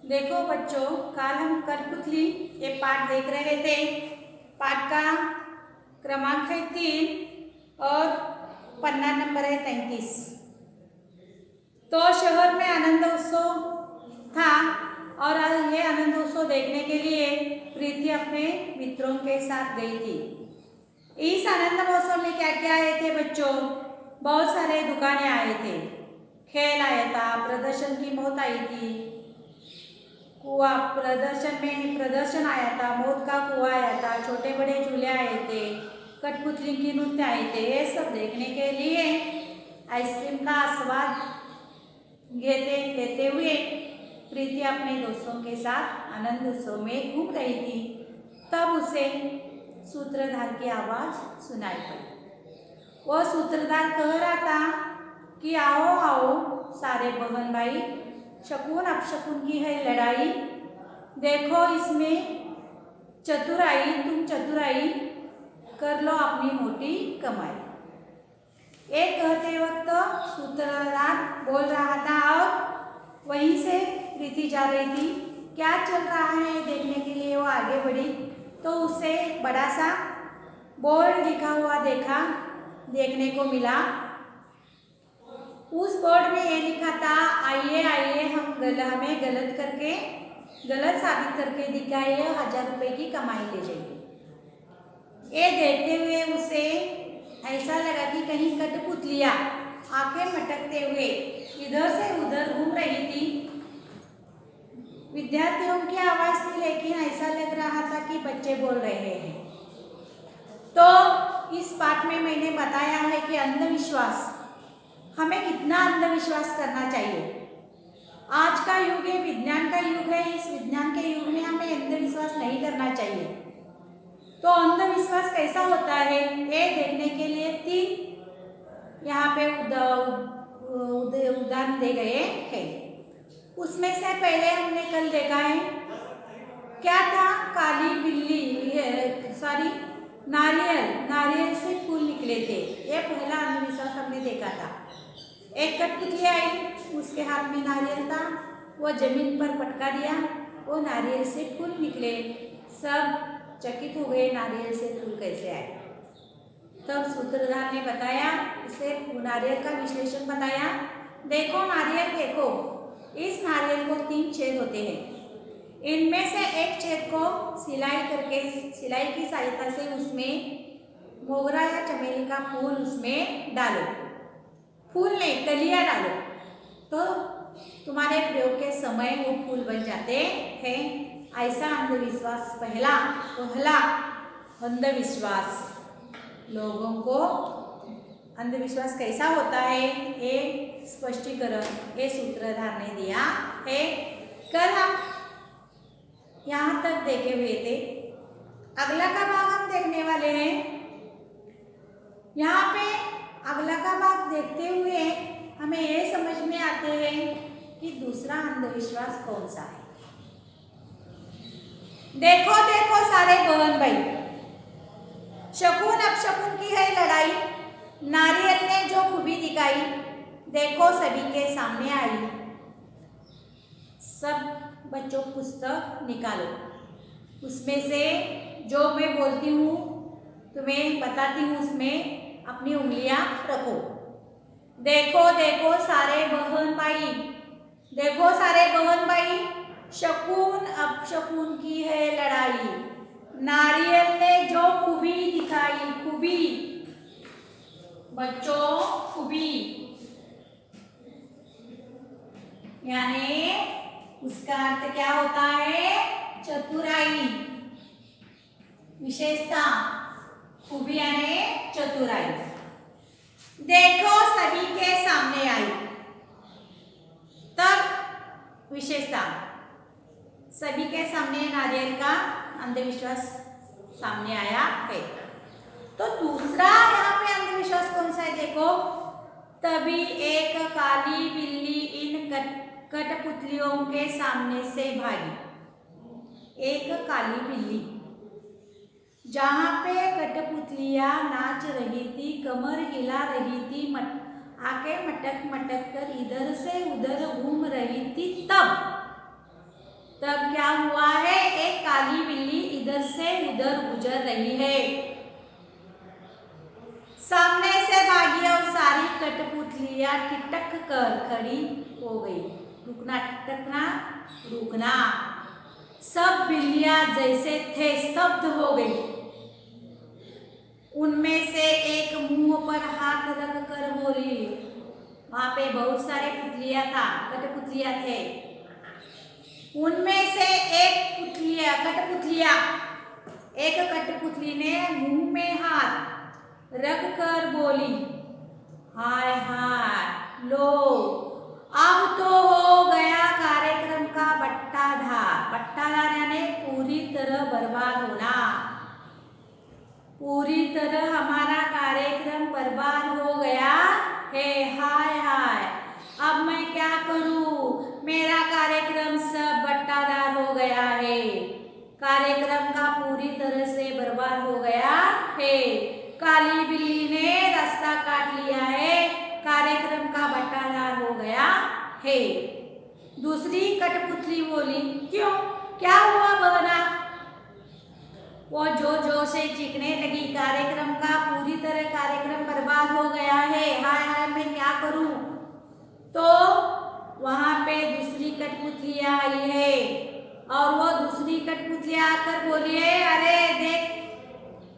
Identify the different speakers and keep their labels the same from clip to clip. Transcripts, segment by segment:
Speaker 1: देखो बच्चों, कल हम कठपुतली ये पाठ देख रहे थे। पाठ का क्रमांक है 3 और पन्ना नंबर है 33। तो शहर में आनंद उत्सव था और ये आनंद उत्सव देखने के लिए प्रीति अपने मित्रों के साथ गई थी। इस आनंद महोत्सव में क्या क्या आए थे बच्चों? बहुत सारे दुकानें आए थे, खेल आया था, प्रदर्शन की मौत आई थी, कुआं प्रदर्शन आया था, मौत का कुआं आया था, छोटे बड़े झूले आए थे, कठपुतली की नृत्य आए थे। ये सब देखने के लिए आइसक्रीम का स्वाद लेते हुए प्रीति अपने दोस्तों के साथ आनंद उत्सव में घूम रही थी। तब उसे सूत्रधार की आवाज सुनाई पड़ी। वह सूत्रधार कह रहा था कि आओ आओ सारे बहन भाई, शकुन अपशकुन की है लड़ाई, देखो इसमें चतुराई, तुम चतुराई कर लो अपनी मोटी कमाई। एक कहते वक्त सूत्रधार बोल रहा था और वहीं से प्रीति जा रही थी। क्या चल रहा है देखने के लिए वो आगे बढ़ी तो उसे बड़ा सा बोर्ड लिखा हुआ देखने को मिला। उस बोर्ड में ये लिखा था, आइए आइए हमें गलत साबित करके दिखाइए, 1000 रुपये की कमाई ले जाइए। ये देखते हुए उसे ऐसा लगा कि कहीं कठपुतलियाँ आंखें मटकते हुए इधर से उधर घूम रही थी। विद्यार्थियों की आवाज थी, लेकिन ऐसा लग रहा था कि बच्चे बोल रहे हैं। तो इस पाठ में मैंने बताया है कि अंधविश्वास, हमें कितना अंधविश्वास करना चाहिए। आज का युग है, विज्ञान का युग है, इस विज्ञान के युग में हमें अंधविश्वास नहीं करना चाहिए। तो अंधविश्वास कैसा होता है ये देखने के लिए 3 यहाँ पे उदाहरण दे गए हैं। उसमें से पहले हमने कल देखा है, क्या था? काली बिल्ली, नारियल से फूल निकले थे। ये पहला अंधविश्वास हमने देखा था। एक कठपुतली आई, उसके हाथ में नारियल था, वो जमीन पर पटका दिया, वो नारियल से फूल निकले। सब चकित हो गए, नारियल से फूल कैसे आए। तब सूत्रधार ने बताया, इसे नारियल का विश्लेषण बताया। देखो नारियल, देखो इस नारियल को 3 छेद होते हैं। इनमें से एक छेद को सिलाई की सहायता से उसमें मोगरा या चमेली का फूल उसमें डालो, फूल नहीं कलियां डालो, तो तुम्हारे प्रयोग के समय वो फूल बन जाते हैं। ऐसा अंधविश्वास पहला अंधविश्वास। लोगों को अंधविश्वास कैसा होता है ये स्पष्टीकरण ये सूत्रधार ने दिया है। कल हम यहाँ तक देखे हुए थे। अगला का भाग हम देखने वाले हैं। यहाँ पे अगला का भाग देखते हुए हमें ये समझ में आते हैं कि दूसरा अंधविश्वास कौन सा है। देखो देखो सारे बहन भाई, शकुन अपशकुन की है लड़ाई, नारियल ने जो खूबी दिखाई, देखो सभी के सामने आई। सब बच्चों पुस्तक निकालो, उसमें से जो मैं बोलती हूँ तुम्हें बताती हूँ, उसमें अपनी उंगलियां रखो। देखो देखो सारे बहन भाई, देखो सारे बहन भाई, शकुन अपशकुन की है लड़ाई, नारियल ने जो खूबी दिखाई, खूबी बच्चों, खूबी यानी उसका अर्थ क्या होता है? चतुराई, विशेषता, खूबी यानी चतुराई। देखो सभी के सामने आई, तब विशेषता, सभी के सामने नारियल का अंधविश्वास सामने आया है। तो दूसरा यहाँ पे अंधविश्वास कौन सा है? देखो, तभी एक काली बिल्ली इन कठपुतलियों के सामने से भागी। एक काली बिल्ली, जहाँ पे कठपुतलियाँ नाच रही थी, कमर हिला रही थी, आंखें मटक मटक कर इधर से उधर घूम रही थी, तब तब क्या हुआ है, एक काली बिल्ली इधर से उधर गुजर रही है। सामने से भागी और सारी कठपुतलियां ठिठक कर खड़ी हो गई। रुकना, ठिठकना, रुकना। सब बिल्लियां जैसे थे स्तब्ध हो गई। उनमें से एक मुंह पर हाथ रख कर बोली, वहां पे बहुत सारे पुतलियां था, कठपुतलियां थे। उनमें से एक कठपुतली ने मुंह में हाथ रख कर बोली, हाय हाय, लो अब तो हो गया कार्यक्रम का बट्टाधार। बट्टाधार यानी पूरी तरह बर्बाद होना। पूरी तरह हमारा कार्यक्रम बर्बाद हो गया है। हाय हाय, अब मैं क्या करूं, मेरा कार्यक्रम सब बट्टाधार हो गया है। कार्यक्रम का पूरी तरह से बर्बाद हो गया है। काली बिल्ली ने रास्ता काट लिया है, कार्यक्रम का बट्टाधार हो गया है। दूसरी कठपुतली बोली, क्यों, क्या हुआ बहना? वो जोर जोर से चीखने लगी, कार्यक्रम का पूरी तरह कार्यक्रम बर्बाद हो गया है। हाय हाय, मैं क्या करूं? तो वहां पे दूसरी कठपुतलियां आई है और वो दूसरी कठपुतलियां आकर बोली है,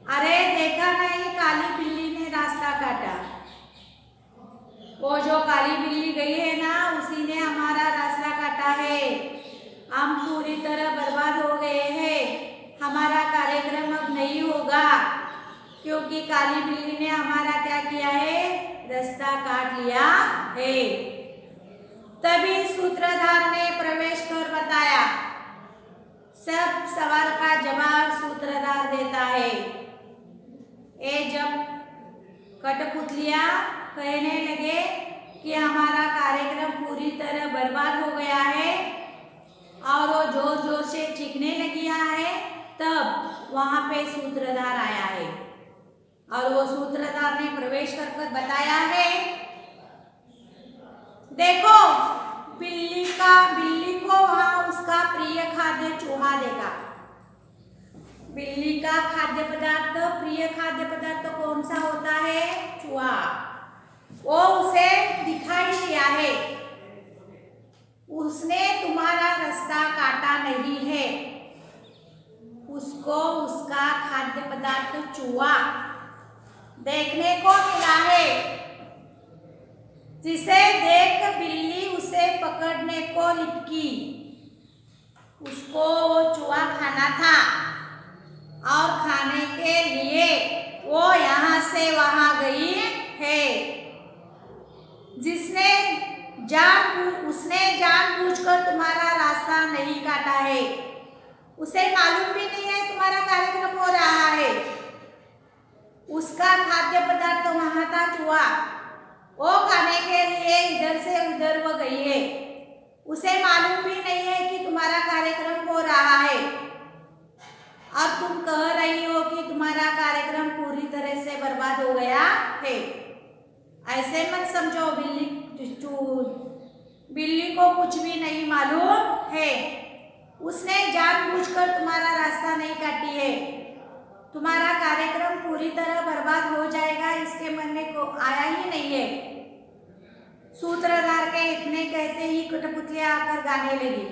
Speaker 1: अरे देखा नहीं, काली बिल्ली ने रास्ता काटा। वो जो काली बिल्ली गई है ना, उसी ने हमारा रास्ता काटा है। हम पूरी तरह बर्बाद हो गए हैं। हमारा कार्यक्रम अब नहीं होगा क्योंकि काली बिल्ली ने हमारा क्या किया है, रास्ता काट लिया है। तभी सूत्रधार ने प्रवेश कर बताया। सब सवाल का जवाब सूत्रधार देता है। ये जब कठपुतलियां कहने लगे कि हमारा कार्यक्रम पूरी तरह बर्बाद हो गया है और वो जोर जोर से चीखने लगी है, तब वहां पे सूत्रधार आया है और वो सूत्रधार ने प्रवेश कर बताया है, देखो बिल्ली को वहां उसका प्रिय खाद्य चूहा देगा। बिल्ली का खाद्य पदार्थ, प्रिय खाद्य पदार्थ कौन सा होता है, चूहा। वो उसे दिखाई दिया है, उसने तुम्हारा रास्ता काटा नहीं है, उसको उसका खाद्य पदार्थ चूहा देखने को मिला है, जिसे देख बिल्ली उसे पकड़ने को लिपकी। उसको वो चूहा खाना था और खाने के लिए वो यहाँ से वहां गई है। उसने जानबूझकर तुम्हारा रास्ता नहीं काटा है, उसे मालूम भी नहीं है तुम्हारा कार्यक्रम हो रहा है। उसका खाद्य पदार्थ वहां था चूहा, वो खाने के लिए इधर से उधर वो गई है। उसे मालूम भी नहीं है कि तुम्हारा कार्यक्रम हो रहा है और तुम कह रही हो कि तुम्हारा कार्यक्रम पूरी तरह से बर्बाद हो गया है। ऐसे मत समझो, बिल्ली को कुछ भी नहीं मालूम है। उसने जानबूझकर तुम्हारा रास्ता नहीं काटी है। तुम्हारा कार्यक्रम पूरी तरह बर्बाद हो जाएगा, इसके मन में को आया ही नहीं है। सूत्रधार के इतने कहते ही कठपुतलियां आकर गाने लगी,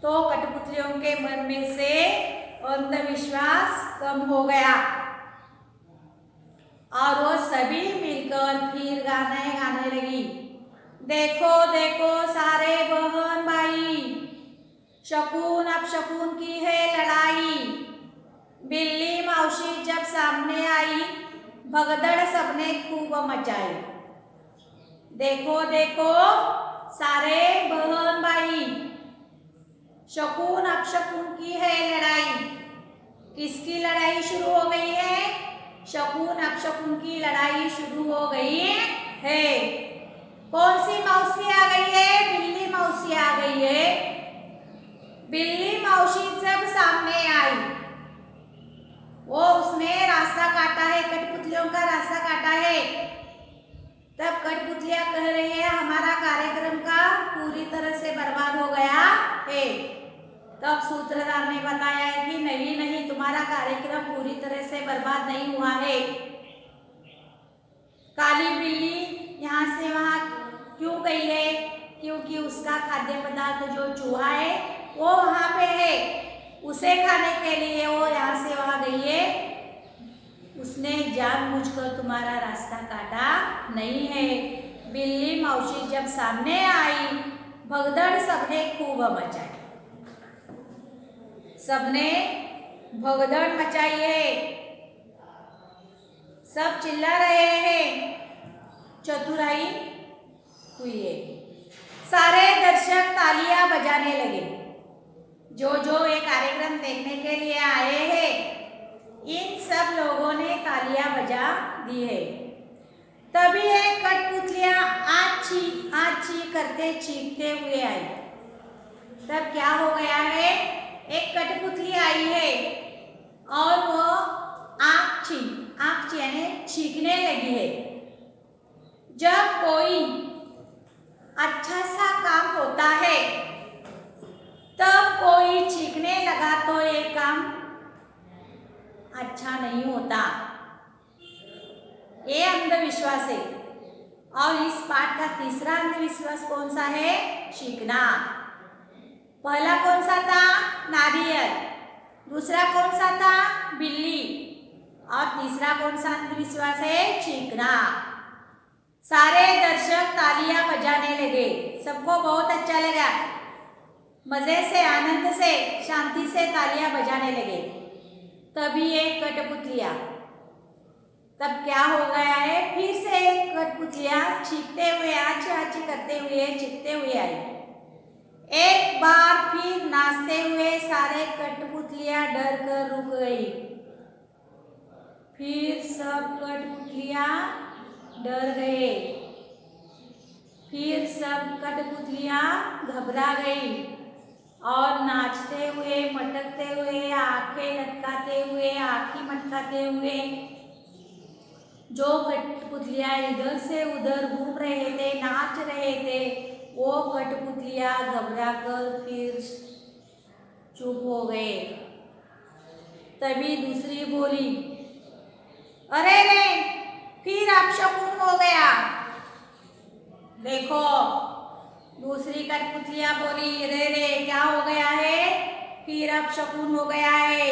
Speaker 1: तो कठपुतलियों के मन में से अंधविश्वास कम हो गया और वो सभी मिलकर फिर गाने गाने लगी। देखो देखो सारे बहन भाई, शकुन अपशकुन की है लड़ाई। बिल्ली मौसी जब सामने आई, भगदड़ सबने खूब मचाई। देखो देखो सारे बहन भाई, शकुन अपशकुन की है लड़ाई। किसकी लड़ाई शुरू हो गई है, शकुन अपशकुन की लड़ाई शुरू हो गई है। कौन सी मौसी आ गई है, बिल्ली मौसी आ गई है। बिल्ली मौसी जब सामने आई, वो उसने रास्ता काटा है, कठपुतलियों का रास्ता काटा है। तब कठपुतलियां कह रही है, हमारा कार्यक्रम का पूरी तरह से बर्बाद हो गया है। तब सूत्रधार ने बताया है कि नहीं नहीं, तुम्हारा कार्यक्रम पूरी तरह से बर्बाद नहीं हुआ है। काली बिल्ली यहाँ से वहाँ क्यों गई है? क्योंकि उसका खाद्य पदार्थ जो चूहा है वो वहाँ पे है, उसे खाने के लिए वो यहाँ से वहाँ गई है। उसने जानबूझकर तुम्हारा रास्ता काटा नहीं है। बिल्ली मौसी जब सामने आई, भगदड़ सबने खूब मचाई, सबने भगदड़ मचाई है, सब चिल्ला रहे हैं, चतुराई हुई है। सारे दर्शक तालियां बजाने लगे। जो ये कार्यक्रम देखने के लिए आए हैं, इन सब लोगों ने तालियां बजा दी है। तभी एक कठपुतलियां आची करते चीखते हुए आई। तब क्या हो गया है? एक कठपुतली आई है और वो आँख यानी चीखने लगी है। जब कोई अच्छा सा काम होता है तब कोई चीखने लगा तो ये काम अच्छा नहीं होता। ये अंधविश्वास है। और इस पाठ का तीसरा अंधविश्वास कौन सा है? चीखना। पहला कौन सा था? नारियल। दूसरा कौन सा था? बिल्ली। और तीसरा कौन सा अंधविश्वास है? चीखना। सारे दर्शक तालियां बजाने लगे। सबको बहुत अच्छा लगा। मजे से, आनंद से, शांति से तालियां बजाने लगे। तभी एक कठपुतलिया, तब क्या हो गया है? फिर से एक कठपुतलिया चीखते हुए, आची आची करते हुए, चीखते हुए आई। एक बार फिर नाचते हुए सारे कठपुतलियां डर कर रुक गई। फिर सब कठपुतलियां डर गए। फिर सब कठपुतलियां घबरा गई और नाचते हुए, मटकते हुए, आंखें लटकाते हुए, आँखें मटकाते हुए, जो कठपुतलियां इधर से उधर घूम रहे थे, नाच रहे थे, वो कठपुतलियां घबरा कर फिर चुप हो गए। तभी दूसरी बोली, अरे रे, फिर अपशकुन हो गया। देखो, दूसरी कठपुतलियां बोली, अरे रे, क्या हो गया है? फिर अपशकुन हो गया है।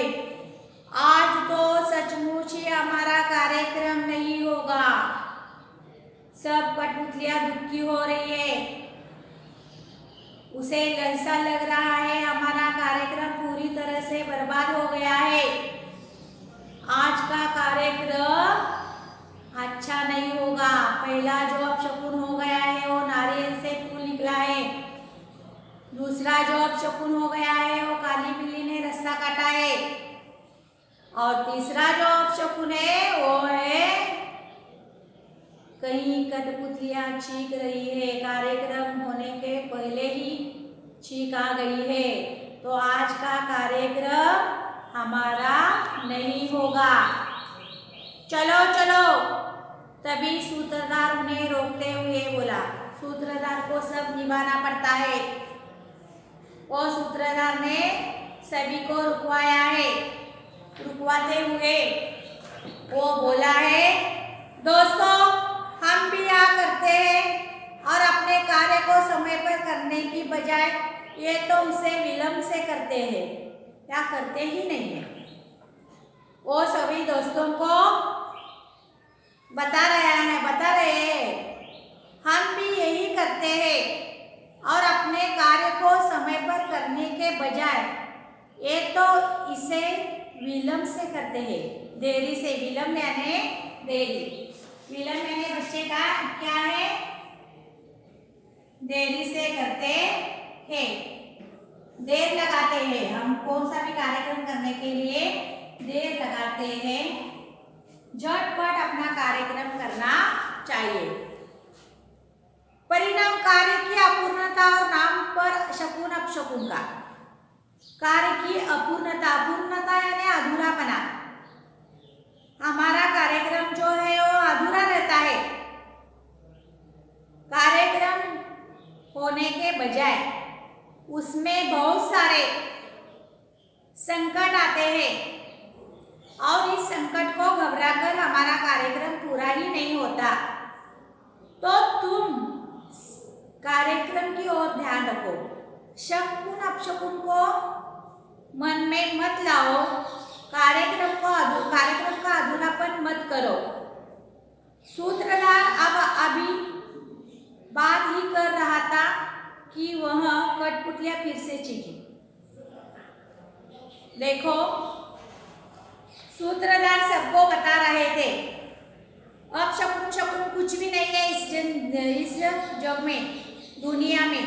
Speaker 1: आज तो सचमुच ही हमारा कार्यक्रम नहीं होगा। सब कठपुतलियां दुखी हो रही है। उसे ऐसा लग रहा है हमारा कार्यक्रम पूरी तरह से बर्बाद हो गया है। आज का कार्यक्रम अच्छा नहीं होगा। पहला जो अपशकुन हो गया है वो नारियल से फूल निकला है। दूसरा जो अपशकुन हो गया है वो काली बिल्ली ने रास्ता काटा है। और तीसरा जो अपशकुन है वो है कहीं कठपुतलियां चीख रही है। कार्यक्रम होने के पहले ही चीख आ गई है। तो आज का कार्यक्रम हमारा नहीं होगा। चलो चलो। तभी सूत्रधार उन्हें रोकते हुए बोला। सूत्रधार को सब निभाना पड़ता है। वो सूत्रधार ने सभी को रुकवाया है। रुकवाते हुए वो बोला है, दोस्तों, हम भी यहाँ करते हैं और अपने कार्य को समय पर करने की बजाय ये तो उसे विलंब से करते हैं या करते ही नहीं है। वो सभी दोस्तों को बता रहे हैं हम भी यही करते हैं और अपने कार्य को समय पर करने के बजाय ये तो इसे विलंब से करते हैं, देरी से। विलंब यानी देरी। विलंब यानी बच्चे का क्या है? देरी से करते हैं, देर लगाते हैं। हम कौन सा भी कार्यक्रम करने के लिए देर लगाते हैं। झटपट अपना कार्यक्रम करना चाहिए। परिणाम कार्य की अपूर्णता और नाम पर शकुन अपशकुन का। कार्य की अपूर्णता, अपूर्णता यानी अधूरापना। हमारा कार्यक्रम जो है वो अधूरा रहता है। कार्यक्रम होने के बजाय उसमें बहुत सारे संकट आते हैं और इस संकट को घबराकर हमारा कार्यक्रम पूरा ही नहीं होता, तो तुम कार्यक्रम की ओर ध्यान रखो। शकुन अपशकुन को मन में मत लाओ, कार्यक्रम का अधूरापन मत करो। सूत्रधार अब अभी बात ही कर रहा था कि वह कठपुतलियां फिर से चीखी। देखो, सूत्रधार सबको बता रहे थे अब शकुन शकुन कुछ भी नहीं है इस जग में, दुनिया में।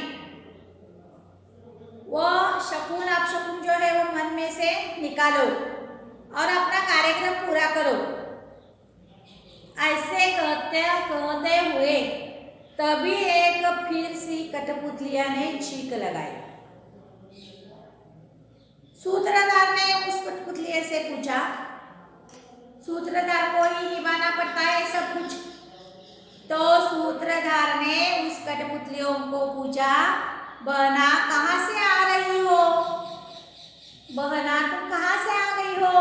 Speaker 1: वो शकुन अपशकुन जो है वो मन में से निकालो और अपना कार्यक्रम पूरा करो। ऐसे कहते हुए तभी एक फिर सी कठपुतलिया ने चीख लगाई। सूत्रधार ने उस कठपुतलिया से पूछा, सूत्रधार को ही निभाना पड़ता है सब कुछ। तो सूत्रधार ने उस कठपुतलियों को पूछा, बहना कहाँ से आ रही हो? बहना तुम कहाँ से आ गई हो?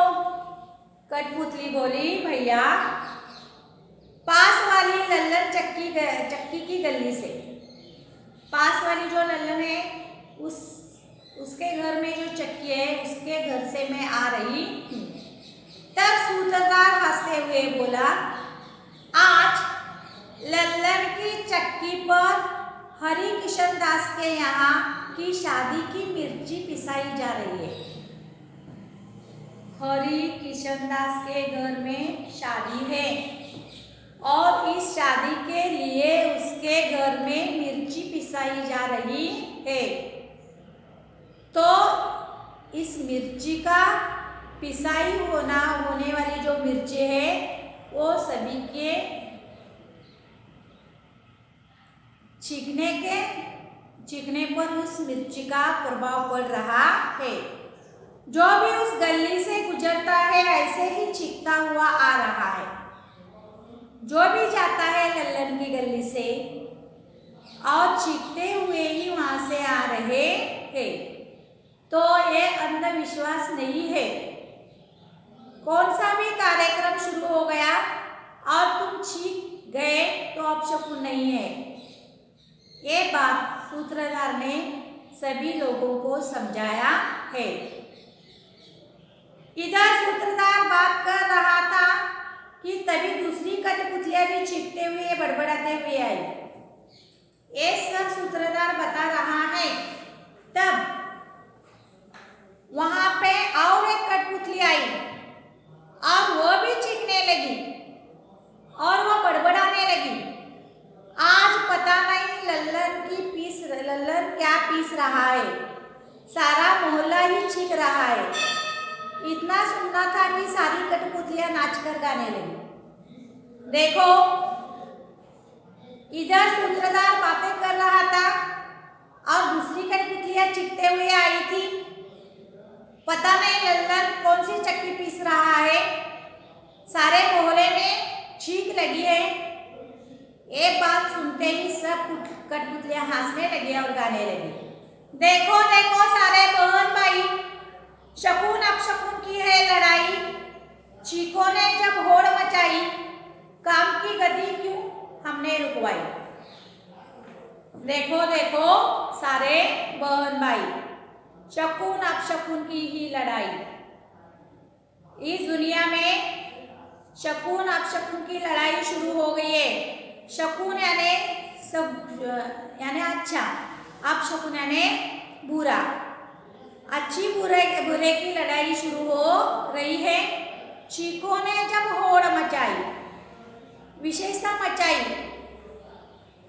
Speaker 1: कठपुतली बोली, भैया पास वाली लल्लन चक्की की गली से। पास वाली जो लल्लन है उसके घर में जो चक्की है उसके घर से मैं आ रही हूँ। तब सूत्रधार हंसते हुए बोला, आज लल्लन की चक्की पर हरि किशन दास के यहाँ की शादी की मिर्ची पिसाई जा रही है। हरि किशन दास के घर में शादी है और इस शादी के लिए उसके घर में मिर्ची पिसाई जा रही है। तो इस मिर्ची का पिसाई होने वाली जो मिर्ची है वो सभी के चीखने पर उस मिर्ची का प्रभाव पड़ रहा है। जो भी उस गली से गुजरता है ऐसे ही चीखता हुआ आ रहा है। जो भी जाता है लल्लन की गली से और चीखते हुए ही वहां से आ रहे हैं। तो ये अंधविश्वास नहीं है। कौन सा भी कार्यक्रम शुरू हो गया और तुम चीख गए तो अपशकुन नहीं है। ये बात सूत्रधार ने सभी लोगों को समझाया है। इधर सूत्रधार बात कर रहा था कि तभी दूसरी कठपुतलियां भी चीखते हुए बड़बड़ाते हुए आई। ये सब सूत्रधार बता रहा है। तब वहां पे और एक कठपुतली आई और वो भी चीखने लगी और वो बड़बड़ाने लगी। आज पता नहीं लल्लन क्या पीस रहा है, सारा मोहल्ला ही चीख रहा है। इतना सुनना था कि सारी कठपुतलियां नाचकर गाने लगी। देखो, इधर सूत्रधार बातें कर रहा था और दूसरी कठपुतलियां चीखते हुए आई थी। पता नहीं लल्लन कौन सी चक्की पीस रहा है, सारे मोहल्ले में चीख लगी है। ये बात सुनते ही सब कठपुतलियां हंसने लगी और गाने लगी। देखो देखो सारे बहन भाई, शकुन अपशकुन की है लड़ाई। चीखों ने जब होड़ मचाई, काम की गति क्यों हमने रुकवाई। देखो देखो सारे बहन भाई, शकुन अपशकुन की ही लड़ाई। इस दुनिया में शकुन अपशकुन की लड़ाई शुरू हो गई है। शकुन यानी अच्छा, अपशकुन यानी बुरा। अच्छी बुरे की लड़ाई शुरू हो रही है। चीखों ने जब होड़ मचाई, विशेषता मचाई,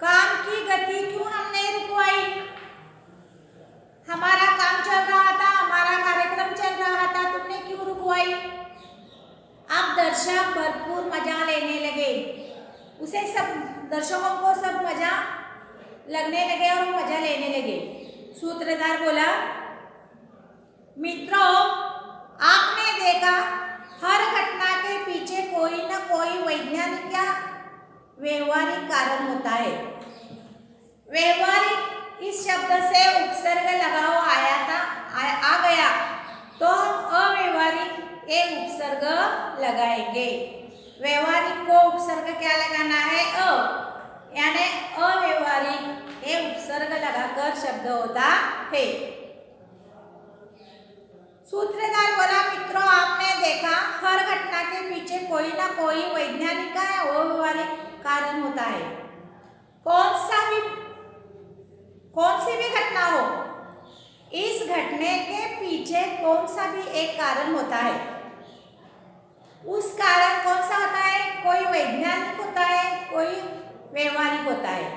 Speaker 1: काम की गति क्यों हमने रुकवाई। हमारा काम चल रहा था, हमारा कार्यक्रम चल रहा था, तुमने क्यों रुकवाई। अब दर्शक भरपूर मजा लेने लगे। उसे सब दर्शकों को सब मजा लगने लगे और मजा लेने लगे। सूत्रधार बोला, मित्रों आपने देखा हर घटना के पीछे कोई न कोई वैज्ञानिक या व्यवहारिक कारण होता है। व्यवहारिक इस शब्द से उपसर्ग लगा हुआ आ गया तो हम शब्द होता है। सूत्रधार बोला, मित्रों आपने देखा हर घटना के पीछे कोई ना कोई वैज्ञानिक या व्यवहारिक कारण होता है। कौन सी भी घटना हो, इस घटने के पीछे कौन सा भी एक कारण होता है। उस कारण कौन सा होता है? कोई वैज्ञानिक होता है, कोई व्यवहारिक होता है,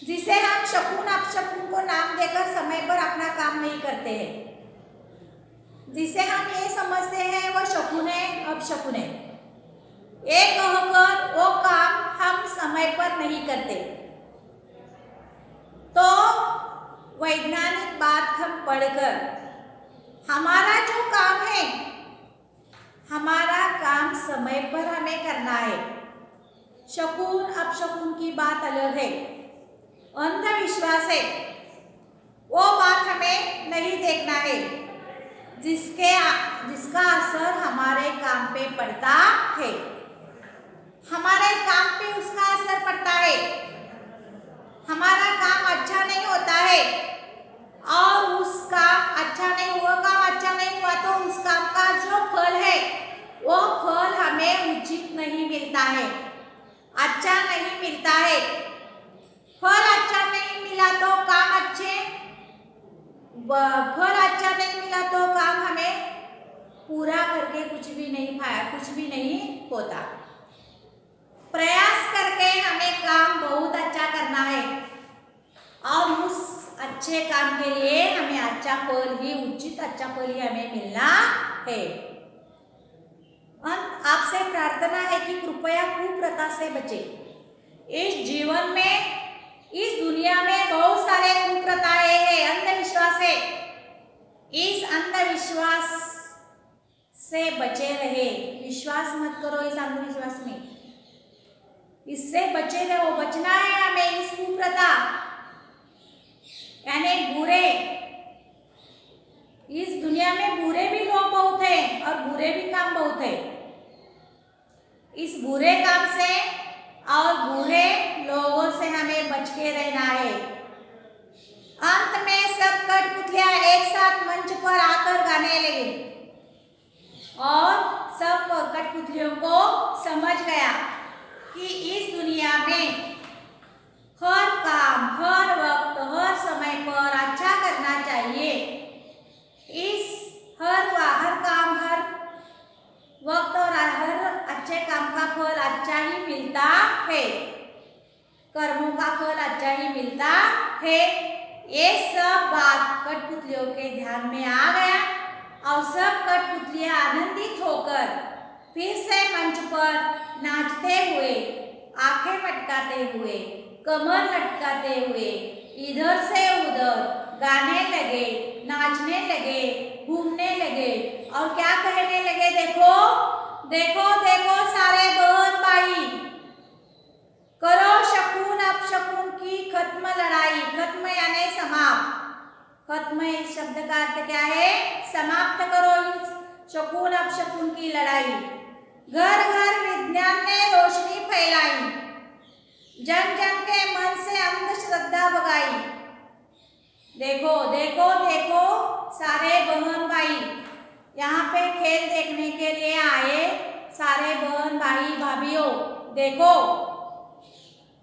Speaker 1: जिसे हम शकुन अपशकुन को नाम देकर समय पर अपना काम नहीं करते हैं। जिसे हम ये समझते हैं वो शकुन है, अपशकुन है, ये कहकर वो काम हम समय पर नहीं करते। तो वैज्ञानिक बात हम पढ़कर हमारा जो काम है, हमारा काम समय पर हमें करना है। शकुन अपशकुन की बात अलग है, अंधविश्वास है, वो बात हमें नहीं देखना है, जिसका असर हमारे काम पे पड़ता है। हमारे काम पे उसका असर पड़ता है, हमारा काम अच्छा नहीं होता है और उस काम अच्छा नहीं हुआ, काम अच्छा नहीं हुआ तो उस काम का जो फल है वो फल हमें उचित नहीं मिलता है, अच्छा नहीं मिलता है। फल अच्छा नहीं मिला तो फल अच्छा नहीं मिला तो काम हमें पूरा करके कुछ भी नहीं होता। प्रयास करके हमें काम बहुत अच्छा करना है और उस अच्छे काम के लिए हमें उचित अच्छा फल ही हमें मिलना है। आपसे प्रार्थना है कि कृपया कुप्रथा से बचे। इस जीवन में, इस दुनिया में बहुत सारे कुप्रथाएं हैं, अंधविश्वास है। इस अंधविश्वास से बचे रहे, विश्वास मत करो इस अंधविश्वास में, इससे बचे रहो। बचना है हमें इस कुप्रथा यानी बुरे, इस दुनिया में बुरे भी लोग बहुत हैं और बुरे भी काम बहुत है। इस बुरे काम से और बुरे लोगों से हमें बच के रहना है। अंत में सब कठपुतलियां एक साथ मंच पर आकर गाने लगी और सब कठपुतलियों को समझ गया कि इस दुनिया में हर काम, हर वक्त, हर समय पर अच्छा करना चाहिए। हर काम, हर वक्त और हर अच्छे काम का फल अच्छा ही मिलता है, कर्मों का फल अच्छा ही मिलता है। ये सब बात कठपुतलियों के ध्यान में आ गया और सब कठपुतलियां आनंदित होकर फिर से मंच पर नाचते हुए, आंखें मटकाते हुए, कमर लटकाते हुए इधर से उधर गाने लगे, नाचने लगे, घूमने लगे और क्या कहने लगे? देखो देखो देखो सारे बहन भाई, करो शकुन अपशकुन की खत्म लड़ाई। खत्म यानी समाप्त। खत्म इस शब्द का अर्थ क्या है? समाप्त करो इस शकुन अपशकुन की लड़ाई। घर घर विज्ञान ने रोशनी फैलाई, जन जन के मन से अंधश्रद्धा भगाई। देखो देखो देखो सारे बहन भाई, यहाँ पे खेल देखने के लिए आए सारे बहन भाई भाभीओं, देखो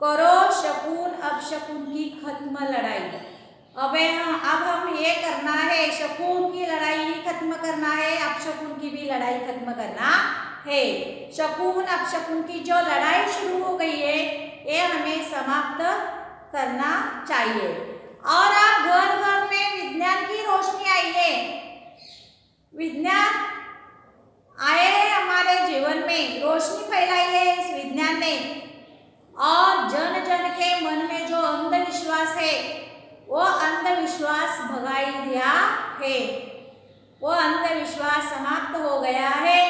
Speaker 1: करो शकुन अपशकुन की खत्म लड़ाई। अब हम ये करना है, शकुन की लड़ाई ही खत्म करना है, अपशकुन की भी लड़ाई खत्म करना है। शकुन अपशकुन की जो लड़ाई शुरू हो गई है ये हमें समाप्त करना चाहिए। और अब घर घर में विज्ञान की रोशनी आई है, विज्ञान आए हैं हमारे जीवन में, रोशनी फैलाई है इस विज्ञान ने और जन जन के मन में जो अंधविश्वास है वो अंधविश्वास भगाई दिया है, वो अंधविश्वास समाप्त हो गया है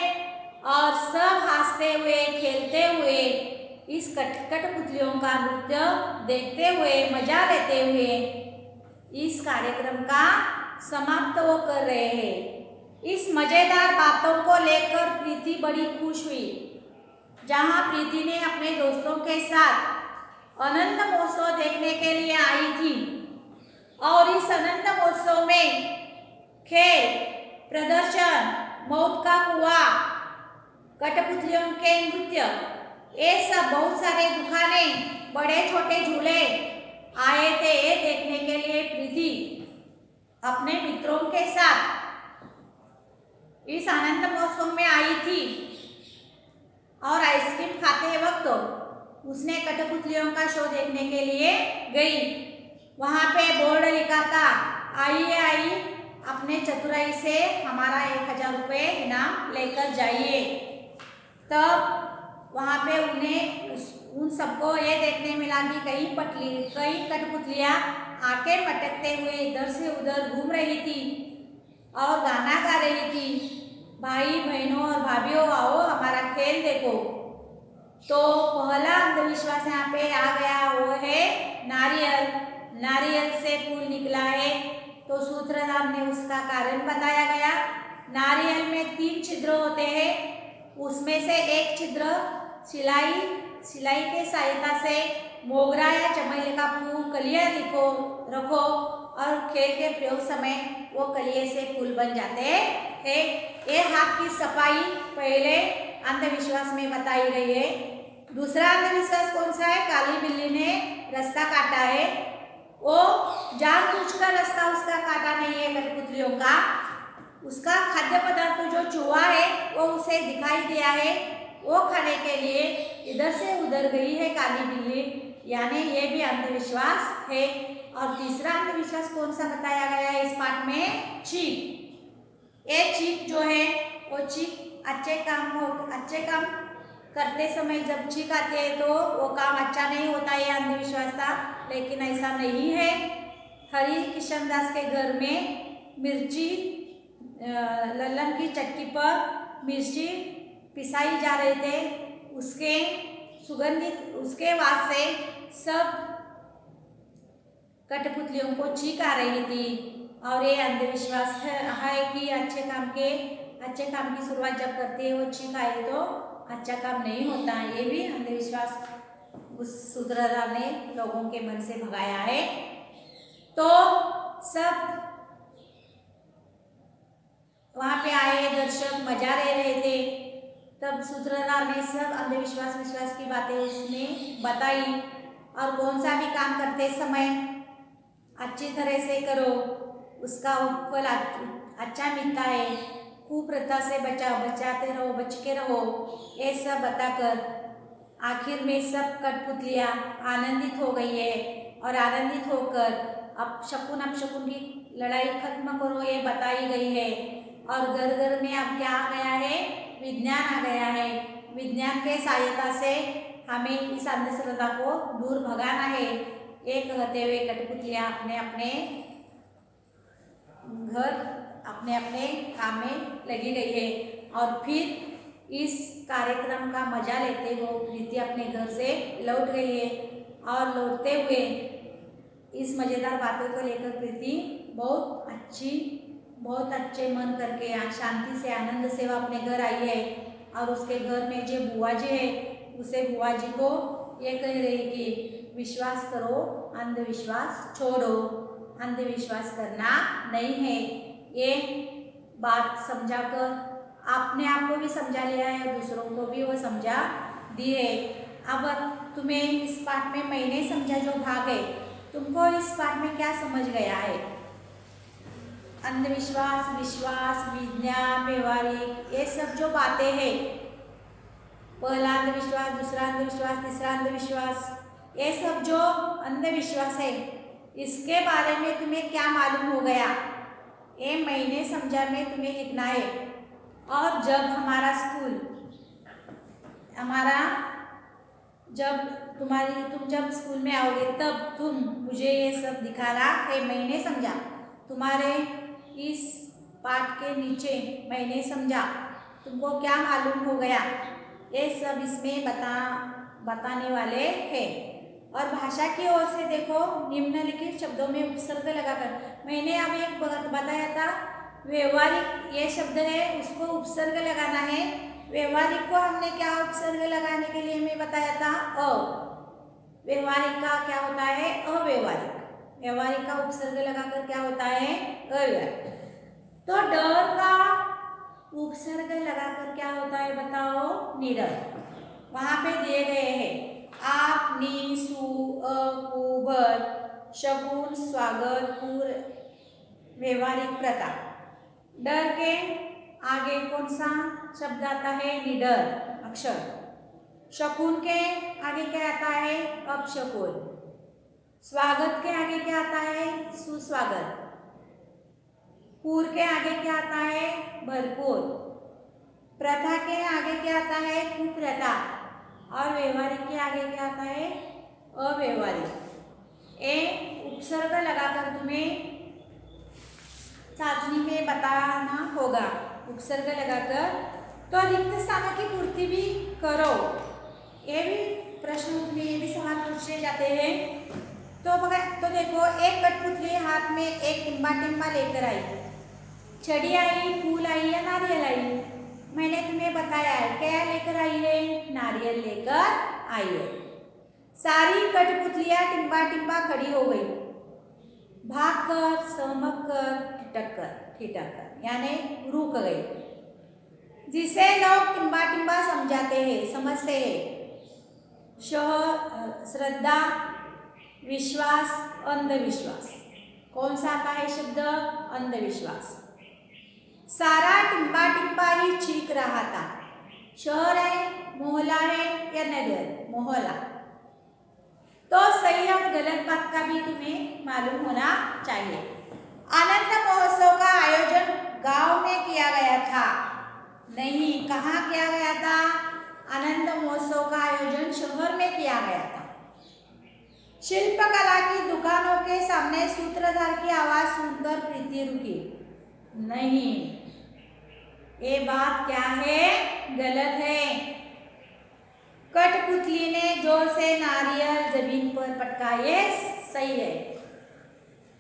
Speaker 1: और सब हंसते हुए खेलते हुए इस कठपुतलियों का नृत्य देखते हुए, मजा लेते हुए इस कार्यक्रम का समाप्त वो कर रहे हैं। इस मजेदार बातों को लेकर प्रीति बड़ी खुश हुई। जहां प्रीति ने अपने दोस्तों के साथ आनंद महोत्सव देखने के लिए आई थी, और इस आनंद महोत्सव में खेल, प्रदर्शन, मौत का कुआं, कठपुतलियों के नृत्य, ये सब बहुत सारे दुकाने, बड़े छोटे झूले आए थे देखने के लिए। प्रीति अपने मित्रों के साथ इस आनंद महोत्सव में आई थी और आइसक्रीम खाते वक्त उसने कठपुतलियों का शो देखने के लिए गई। वहाँ पे बोर्ड लिखा था, आइए आई अपने चतुराई से हमारा 1000 रुपये इनाम लेकर जाइए। तब वहाँ पे उन सबको ये देखने मिला कि कई कठपुतलियाँ आंखें मटकते हुए इधर से उधर घूम रही थी और गाना गा रही थी, भाई बहनों और भाभीयों आओ हमारा खेल देखो। तो पहला अंधविश्वास यहाँ पे आ गया, वो है नारियल। नारियल से फूल निकला है, तो सूत्रधार ने उसका कारण बताया गया। नारियल में 3 छिद्र होते हैं, उसमें से एक छिद्र सिलाई के सहायता से मोगरा या चमेली का फूल कलियां रखो और खेल के प्रयोग समय वो कलिए से फूल बन जाते हैं। ये हाथ की सफाई पहले अंधविश्वास में बताई गई है। दूसरा अंधविश्वास कौन सा है? काली बिल्ली ने रास्ता काटा है। वो जानबूझकर रास्ता उसका काटा नहीं है कठपुतलियों का, उसका खाद्य पदार्थ जो चूहा है वो उसे दिखाई दिया है, वो खाने के लिए इधर से उधर गई है काली बिल्ली, यानी ये भी अंधविश्वास है। और तीसरा अंधविश्वास कौन सा बताया गया है इस पाठ में? चीख। ये चीख जो है वो चीख अच्छे काम करते समय जब चीख आती है तो वो काम अच्छा नहीं होता, ये अंधविश्वास था। लेकिन ऐसा नहीं है। हरि किशन दास के घर में मिर्ची, लल्लन की चक्की पर मिर्ची पिसाई जा रहे थे, उसके वास से सब कठपुतलियों को चीख आ रही थी। और ये अंधविश्वास है कि अच्छे काम की शुरुआत जब करते हैं वो चीख आए तो अच्छा काम नहीं होता। ये भी अंधविश्वास उस सूत्रधार ने लोगों के मन से भगाया है। तो सब वहाँ पे आए दर्शक मजा ले रहे थे। तब सूत्रधार ने सब विश्वास की बातें उसने बताई, और कौन सा भी काम करते समय अच्छी तरह से करो, उसका फल अच्छा मिलता है। कुप्रथा से बचाते रहो, बच के रहो, ये सब बताकर आखिर में सब कठपुतलियाँ आनंदित हो गई है। और आनंदित होकर अब शकुन की लड़ाई खत्म करो, ये बताई गई है। और घर घर में अब क्या आ गया है? विज्ञान आ गया है। विज्ञान के सहायता से हमें इस अंधश्रद्धा को दूर भगाना है। ये कहते हुए कठपुतलियाँ अपने अपने घर अपने अपने काम में लगी गई है। और फिर इस कार्यक्रम का मजा लेते हुए प्रीति अपने घर से लौट गई है। और लौटते हुए इस मज़ेदार बातों को लेकर प्रीति बहुत अच्छे मन करके शांति से आनंद से वह अपने घर आई है। और उसके घर में जो बुआ जी है, उसे बुआ जी को ये कह रही कि विश्वास करो, अंधविश्वास छोड़ो, अंधविश्वास करना नहीं है। ये बात समझाकर आपने आप को भी समझा लिया है और दूसरों को भी वो समझा दी है। अब तुम्हें इस पाठ में मैंने समझा जो भाग है, तुमको इस पाठ में क्या समझ गया है? अंधविश्वास, विश्वास, विज्ञान, व्यवहारिक, ये सब जो बातें हैं, पहला अंधविश्वास, दूसरा अंधविश्वास, तीसरा अंधविश्वास, ये सब जो अंधविश्वास है, इसके बारे में तुम्हें क्या मालूम हो गया? ये मैंने समझा में तुम्हें लिखना है। और जब तुम जब स्कूल में आओगे तब तुम मुझे ये सब दिखाना है। मैंने समझा, तुम्हारे इस पाठ के नीचे मैंने समझा, तुमको क्या मालूम हो गया, ये सब इसमें बताने वाले हैं। और भाषा की ओर से देखो, निम्नलिखित शब्दों में उपसर्ग लगाकर, मैंने अब एक बताया था व्यवहारिक ये शब्द है, उसको उपसर्ग लगाना है। व्यवहारिक को हमने क्या उपसर्ग लगाने के लिए मैं बताया था? व्यवहारिक का क्या होता है? अव्यवहारिक। व्यवहारिक का उपसर्ग लगाकर क्या होता है? अव्यवहारिक। तो डर का उपसर्ग लगाकर क्या होता है बताओ? निडर। वहां पे दिए गए हैं आप, नी, सु, अ, कु, बर, शगुन, स्वागत, पूर, व्यवहारिक प्रकार। डर के आगे कौन सा शब्द आता है? निडर अक्षर। शकुन के आगे क्या आता है? अपशकुन। स्वागत के आगे क्या आता है? सुस्वागत। पूर के आगे क्या आता है? भरपूर। प्रथा के आगे क्या आता है? कुप्रथा। और व्यवहारिक के आगे क्या आता है? अव्यवहारिक। ए उपसर्ग लगाकर तुम्हें साधनी में बताना होगा। उपसर्ग लगाकर तो रिक्त स्थानों की पूर्ति भी करो। ये भी प्रश्न में ये भी सवाल पूछे जाते हैं। तो देखो, एक कठपुतली हाथ में एक टिम्बा लेकर आई। छड़ी आई, फूल आई या नारियल आई? मैंने तुम्हें बताया है क्या लेकर आई है? नारियल लेकर आई है। सारी कठपुतलियां टिम्बा खड़ी हो गई। भाग कर, सहमक कर, ठिठक कर यानी रुक गई। जिसे लोग टिम्बा समझते हैं, समझते हैं। श्रद्धा, विश्वास, अंधविश्वास। कौन सा आता है शब्द? अंधविश्वास। सारा टिम्बा ही चीख रहा था। शहर है, मोहल्ला है या नगर? मोहल्ला। तो सही और गलत बात का भी तुम्हें मालूम होना चाहिए। आनंद महोत्सव का आयोजन गांव में किया गया था। नहीं, कहाँ किया गया था? आनंद महोत्सव का आयोजन शहर में किया गया था। शिल्पकला की दुकानों के सामने सूत्रधार की आवाज सुनकर प्रीति रुकी। नहीं, ये बात क्या है? गलत है। कठपुतली ने जोर से नारियल जमीन पर पटकाए, सही है।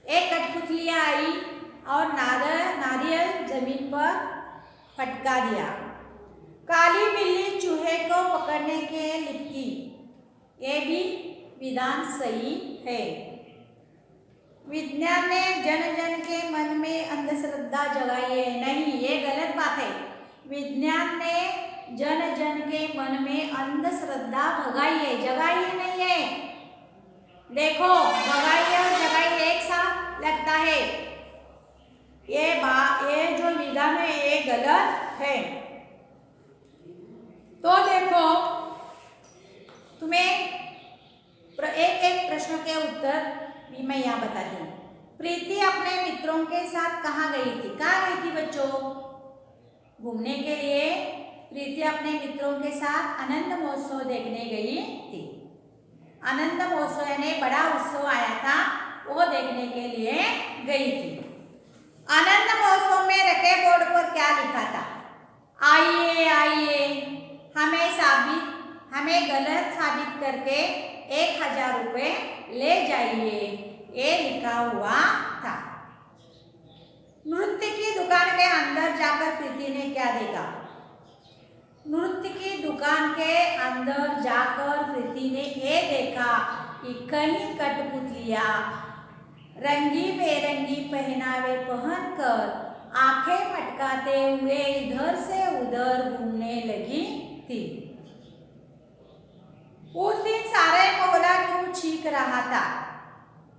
Speaker 1: एक कठपुतली आई और नारियल जमीन पर फटका दिया। काली बिल्ली चूहे को पकड़ने के लिपटी, ये भी विधान सही है। विज्ञान ने जन जन के मन में अंधश्रद्धा जगाई है। नहीं, ये गलत बात है। विज्ञान ने जन जन के मन में अंधश्रद्धा भगाई है, जगाई है नहीं है। देखो, भगाई और जगाई एक साथ लगता है। ये जो विधान है ये गलत है। तो देखो, तुम्हें एक प्रश्न के उत्तर भी मैं यहाँ बताती हूँ। प्रीति अपने मित्रों के साथ कहाँ गई थी? कहाँ गई थी बच्चों? घूमने के लिए प्रीति अपने मित्रों के साथ आनंद महोत्सव देखने गई थी। आनंद महोत्सव यानी बड़ा उत्सव आया था, वो देखने के लिए गई थी। आनंद महोत्सव में रखे बोर्ड पर क्या लिखा था? आइए आइए, हमें गलत साबित करके 1000 रुपये ले जाइए, ये लिखा हुआ था। नृत्य की दुकान के अंदर जाकर प्रीति ने क्या देखा? नृत्य की दुकान के अंदर जाकर प्रीति ने ये देखा कि कई कठपुतलियां रंगी बेरंगी पहनावे पहनकर आंखें मटकाते हुए इधर से उधर घूमने लगी थी। उस दिन सारे मोहल्ला क्यों चीख रहा था?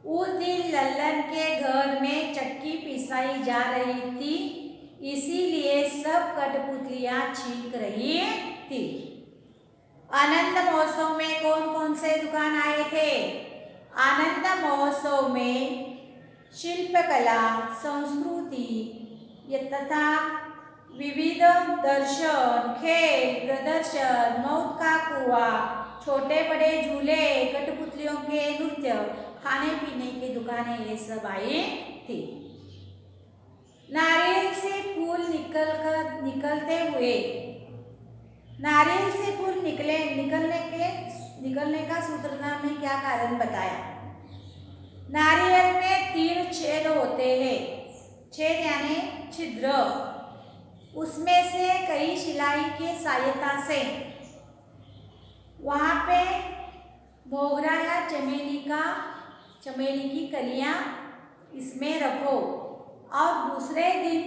Speaker 1: उस दिन लल्लन के घर में चक्की पिसाई जा रही थी, इसीलिए सब कठपुतलियां चीख रही थी। आनंद महोत्सव में कौन कौन से दुकान आए थे? आनंद महोत्सव में शिल्पकला, संस्कृति तथा विविध दर्शन, खेल, प्रदर्शन, मौत का कुआं, छोटे बड़े झूले, कठपुतलियों के नृत्य, खाने पीने की दुकानें, ये सब आई थी। नारियल से फूल निकलते हुए, नारियल से फूल निकलने का सूत्रधार ने क्या कारण बताया? नारियल में 3 छेद होते हैं। छेद यानी छिद्र। उसमें से कई सिलाई की सहायता से वहाँ पे मोगरा या चमेली का चमेली की कलियां इसमें रखो और दूसरे दिन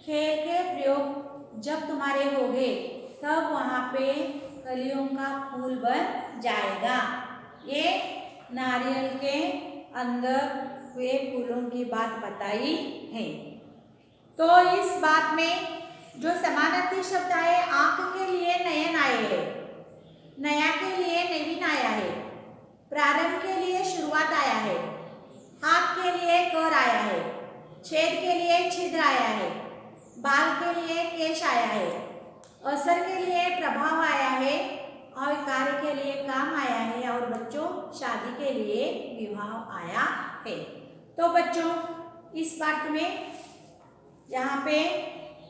Speaker 1: खेल के प्रयोग जब तुम्हारे होंगे तब वहाँ पे कलियों का फूल बन जाएगा। ये नारियल के अंदर हुए फूलों की बात बताई है। तो इस बात में जो समानार्थी शब्द आए, आंख के लिए नयन आए है, नया के लिए नवीन आया है, प्रारंभ के लिए शुरुआत आया है, हाथ के लिए कर आया है, छेद के लिए छिद्र आया है, बाल के लिए केश आया है, असर के लिए प्रभाव आया है और कार्य के लिए काम आया है और बच्चों शादी के लिए विवाह आया है। तो बच्चों इस पाठ में यहाँ पे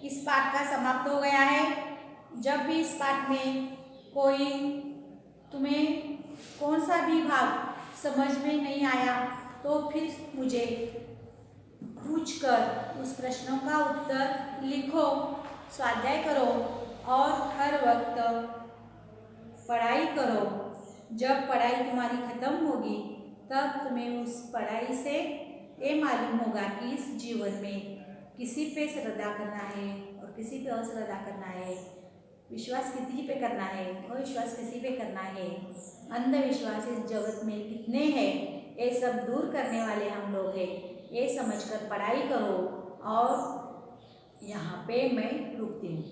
Speaker 1: इस पाठ का समाप्त हो गया है। जब भी इस पाठ में कोई तुम्हें कौन सा भी भाग समझ में नहीं आया तो फिर मुझे पूछकर उस प्रश्नों का उत्तर लिखो, स्वाध्याय करो और हर वक्त पढ़ाई करो। जब पढ़ाई तुम्हारी खत्म होगी तब तुम्हें उस पढ़ाई से ये मालूम होगा कि इस जीवन में किसी पे श्रद्धा करना है और किसी पे अश्रद्धा करना है, विश्वास किसी पे करना है, अविश्वास किसी पे करना है, अंधविश्वास इस जगत में कितने हैं, ये सब दूर करने वाले हम लोग हैं। ये समझकर पढ़ाई करो और यहाँ पे मैं रुकती हूँ।